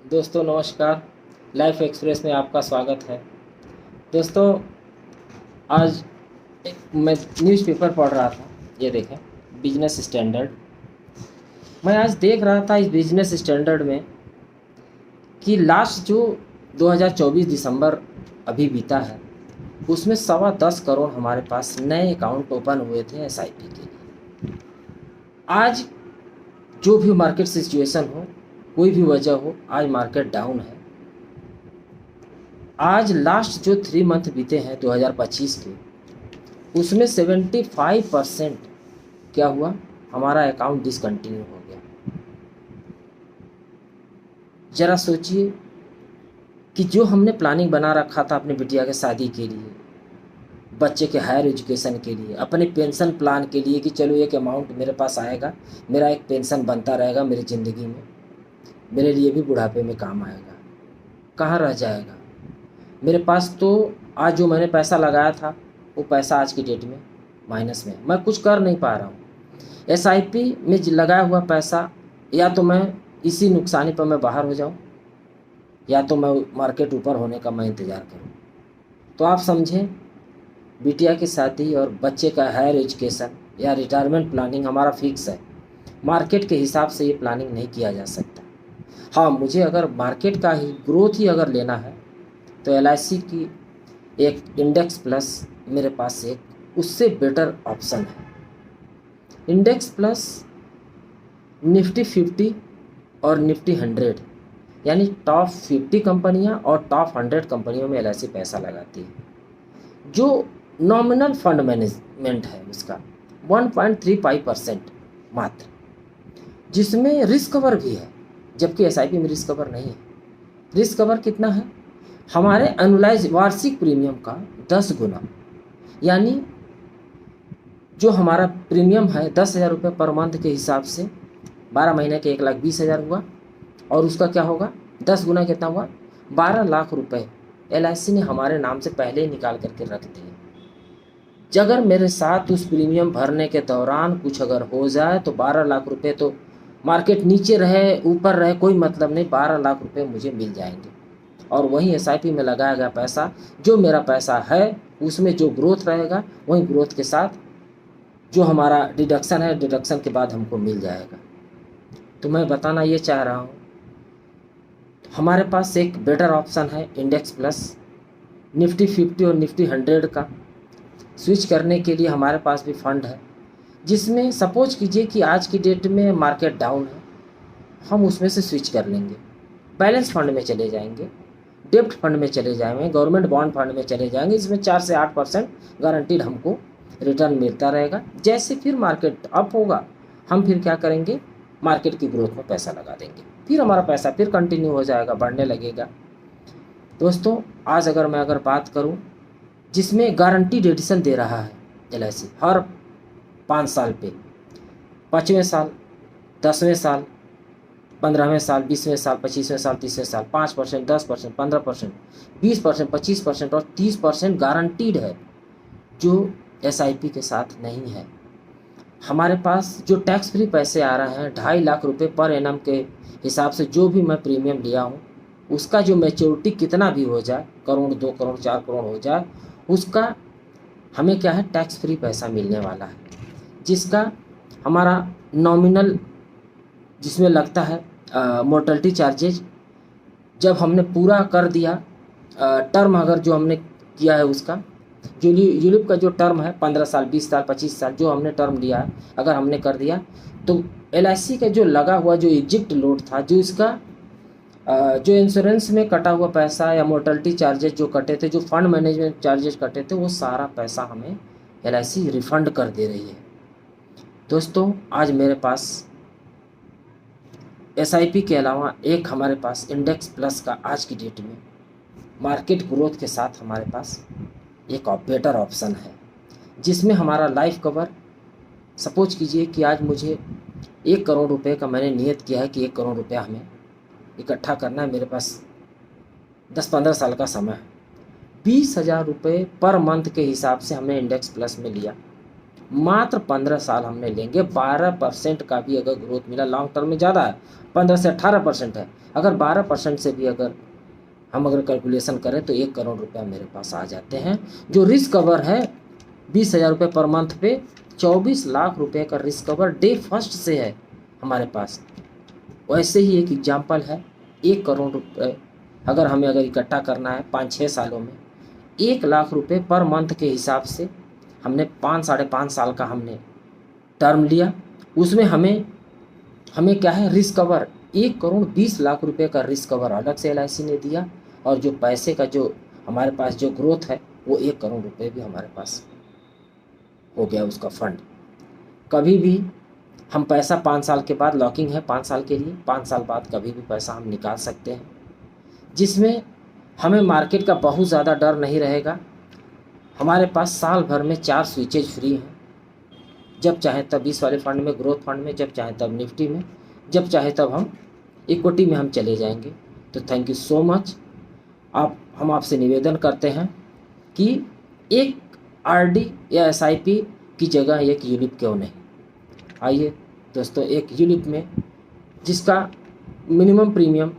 दोस्तों नमस्कार। Life express में आपका स्वागत है। दोस्तों आज मैं न्यूज़पेपर पढ़ रहा था। ये देखें, बिजनेस स्टैंडर्ड। मैं आज देख रहा था इस बिजनेस स्टैंडर्ड में कि लास्ट जो 2024 दिसंबर अभी बीता है, उसमें 10.25 करोड़ हमारे पास नए अकाउंट ओपन हुए थे एसआईपी के लिए। आज जो भी मार्केट सिचुएशन हो, कोई भी वजह हो, आज मार्केट डाउन है। आज लास्ट जो 3 मंथ बीते हैं 2025 के, उसमें 75% क्या हुआ, हमारा अकाउंट डिसकंटिन्यू हो गया। ज़रा सोचिए कि जो हमने प्लानिंग बना रखा था अपने बिटिया के शादी के लिए, बच्चे के हायर एजुकेशन के लिए, अपने पेंशन प्लान के लिए कि चलो एक अमाउंट मेरे पास आएगा, मेरा एक पेंशन बनता रहेगा मेरी ज़िंदगी में, मेरे लिए भी बुढ़ापे में काम आएगा, कहाँ रह जाएगा मेरे पास। तो आज जो मैंने पैसा लगाया था वो पैसा आज की डेट में माइनस में, मैं कुछ कर नहीं पा रहा हूँ। एसआईपी में लगाया हुआ पैसा, या तो मैं इसी नुकसानी पर मैं बाहर हो जाऊँ, या तो मैं मार्केट ऊपर होने का मैं इंतज़ार करूँ। तो आप समझें, बिटिया की शादी और बच्चे का हायर एजुकेशन या रिटायरमेंट प्लानिंग हमारा फिक्स है। मार्केट के हिसाब से ये प्लानिंग नहीं किया जा सकता। हाँ, मुझे अगर मार्केट का ही ग्रोथ ही अगर लेना है तो एलआईसी की एक इंडेक्स प्लस मेरे पास एक उससे बेटर ऑप्शन है। इंडेक्स प्लस निफ्टी 50 और निफ्टी 100, यानी टॉप 50 कंपनियां और टॉप 100 कंपनियों में एलआईसी पैसा लगाती है। जो नॉमिनल फंड मैनेजमेंट है उसका 1.35% मात्र, जिसमें रिस्क कवर भी है, जबकि एसआईपी में रिस्क कवर नहीं है। रिस्क कवर कितना है? हमारे एनुलाइज वार्षिक प्रीमियम का 10 गुना, यानी जो हमारा प्रीमियम है 10,000 रुपये पर मंथ के हिसाब से, 12 महीने के 1,20,000 हुआ, और उसका क्या होगा 10 गुना कितना हुआ, 12 लाख रुपए एलआईसी ने हमारे नाम से पहले ही निकाल करके रख दिए। अगर मेरे साथ उस प्रीमियम भरने के दौरान कुछ अगर हो जाए तो 12 लाख रुपए, तो मार्केट नीचे रहे ऊपर रहे कोई मतलब नहीं, 12 लाख रुपए मुझे मिल जाएंगे। और वहीं एसआईपी में लगाया गया पैसा, जो मेरा पैसा है उसमें जो ग्रोथ रहेगा, वहीं ग्रोथ के साथ जो हमारा डिडक्शन है, डिडक्शन के बाद हमको मिल जाएगा। तो मैं बताना ये चाह रहा हूँ, हमारे पास एक बेटर ऑप्शन है इंडेक्स प्लस। निफ्टी 50 और निफ्टी 100 का स्विच करने के लिए हमारे पास भी फंड है, जिसमें सपोज कीजिए कि आज की डेट में मार्केट डाउन है, हम उसमें से स्विच कर लेंगे, बैलेंस फंड में चले जाएंगे, डेप्ट फंड में चले जाएंगे, गवर्नमेंट बॉन्ड फंड में चले जाएंगे। इसमें 4 से 8% गारंटीड हमको रिटर्न मिलता रहेगा। जैसे फिर मार्केट अप होगा, हम फिर क्या करेंगे, मार्केट की ग्रोथ में पैसा लगा देंगे, फिर हमारा पैसा फिर कंटिन्यू हो जाएगा, बढ़ने लगेगा। दोस्तों आज मैं बात करूं, जिसमें गारंटीड एडिशन दे रहा है एलआईसी हर 5 साल पे, 5वें साल, 10वें साल, 15वें साल, 20वें साल, 25वें साल, 30वें साल 5%, 10%, 15%, 20%, 25% और 30% गारंटीड है, जो एसआईपी के साथ नहीं है। हमारे पास जो टैक्स फ्री पैसे आ रहे हैं 2.5 लाख रुपए पर एनम के हिसाब से, जो भी मैं प्रीमियम लिया हूँ उसका जो मैच्योरिटी कितना भी हो जाए, करोड़, 2 करोड़, 4 करोड़ हो जाए, उसका हमें क्या है, टैक्स फ्री पैसा मिलने वाला है, जिसका हमारा नॉमिनल जिसमें लगता है मोर्टलिटी चार्जेज, जब हमने पूरा कर दिया टर्म, अगर जो हमने किया है उसका जो यूलिप का जो टर्म है 15 साल, 20 साल, 25 साल जो हमने टर्म लिया है, अगर हमने कर दिया तो एलआईसी का जो लगा हुआ जो एग्जिट लोड था, जो इसका जो इंश्योरेंस में कटा हुआ पैसा या मोर्टलिटी चार्जेस जो कटे थे, जो फंड मैनेजमेंट चार्जेस कटे थे, वो सारा पैसा हमें एलआईसी रिफंड कर दे रही है। दोस्तों आज मेरे पास एसआईपी के अलावा एक हमारे पास इंडेक्स प्लस का आज की डेट में मार्केट ग्रोथ के साथ हमारे पास एक बेटर ऑप्शन है, जिसमें हमारा लाइफ कवर, सपोज कीजिए कि आज मुझे 1 करोड़ रुपए का मैंने नियत किया है कि 1 करोड़ रुपया हमें इकट्ठा करना है, मेरे पास 10-15 साल का समय है, 20,000 रुपये पर मंथ के हिसाब से हमने इंडेक्स प्लस में लिया, मात्र 15 साल हमने लेंगे, 12% का भी अगर ग्रोथ मिला, लॉन्ग टर्म में ज़्यादा है, 15 से 18% है, अगर 12% से भी अगर हम कैलकुलेशन करें तो 1 करोड़ रुपया मेरे पास आ जाते हैं। जो रिस्क कवर है 20,000 रुपये पर मंथ पे 24 लाख रुपए का रिस्क कवर डे फर्स्ट से है हमारे पास। वैसे ही एक एग्जाम्पल है, 1 करोड़ रुपये अगर इकट्ठा करना है 5-6 सालों में, 1 लाख रुपए पर मंथ के हिसाब से हमने 5-5.5 साल का हमने टर्म लिया। उसमें हमें क्या है, रिस्क कवर 1 करोड़ 20 लाख रुपए का रिस्क कवर अलग से LIC ने दिया, और जो पैसे का जो हमारे पास जो ग्रोथ है वो 1 करोड़ रुपए भी हमारे पास हो गया उसका फंड। कभी भी हम पैसा 5 साल के बाद, लॉकिंग है 5 साल के लिए, 5 साल बाद कभी भी पैसा हम निकाल सकते हैं, जिसमें हमें मार्केट का बहुत ज़्यादा डर नहीं रहेगा। हमारे पास साल भर में 4 स्विचेज फ्री हैं, जब चाहे तब इस वाले फंड में, ग्रोथ फंड में, जब चाहे तब निफ्टी में, जब चाहे तब हम इक्विटी में हम चले जाएंगे। तो थैंक यू सो मच। हम आपसे निवेदन करते हैं कि एक RD या SIP की जगह एक यूलिप क्यों नहीं। आइए दोस्तों, एक यूलिप में जिसका मिनिमम प्रीमियम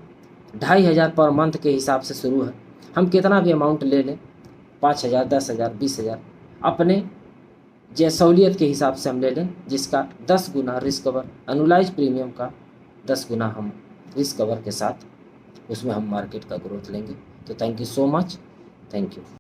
2,500 पर मंथ के हिसाब से शुरू है, हम कितना भी अमाउंट ले लें, 5,000, 10,000, 20,000, अपने सहूलियत के हिसाब से हम ले लें, जिसका 10 गुना रिस्क कवर, अनुलाइज प्रीमियम का 10 गुना हम रिस्क कवर के साथ उसमें हम मार्केट का ग्रोथ लेंगे। तो thank you so much, thank you.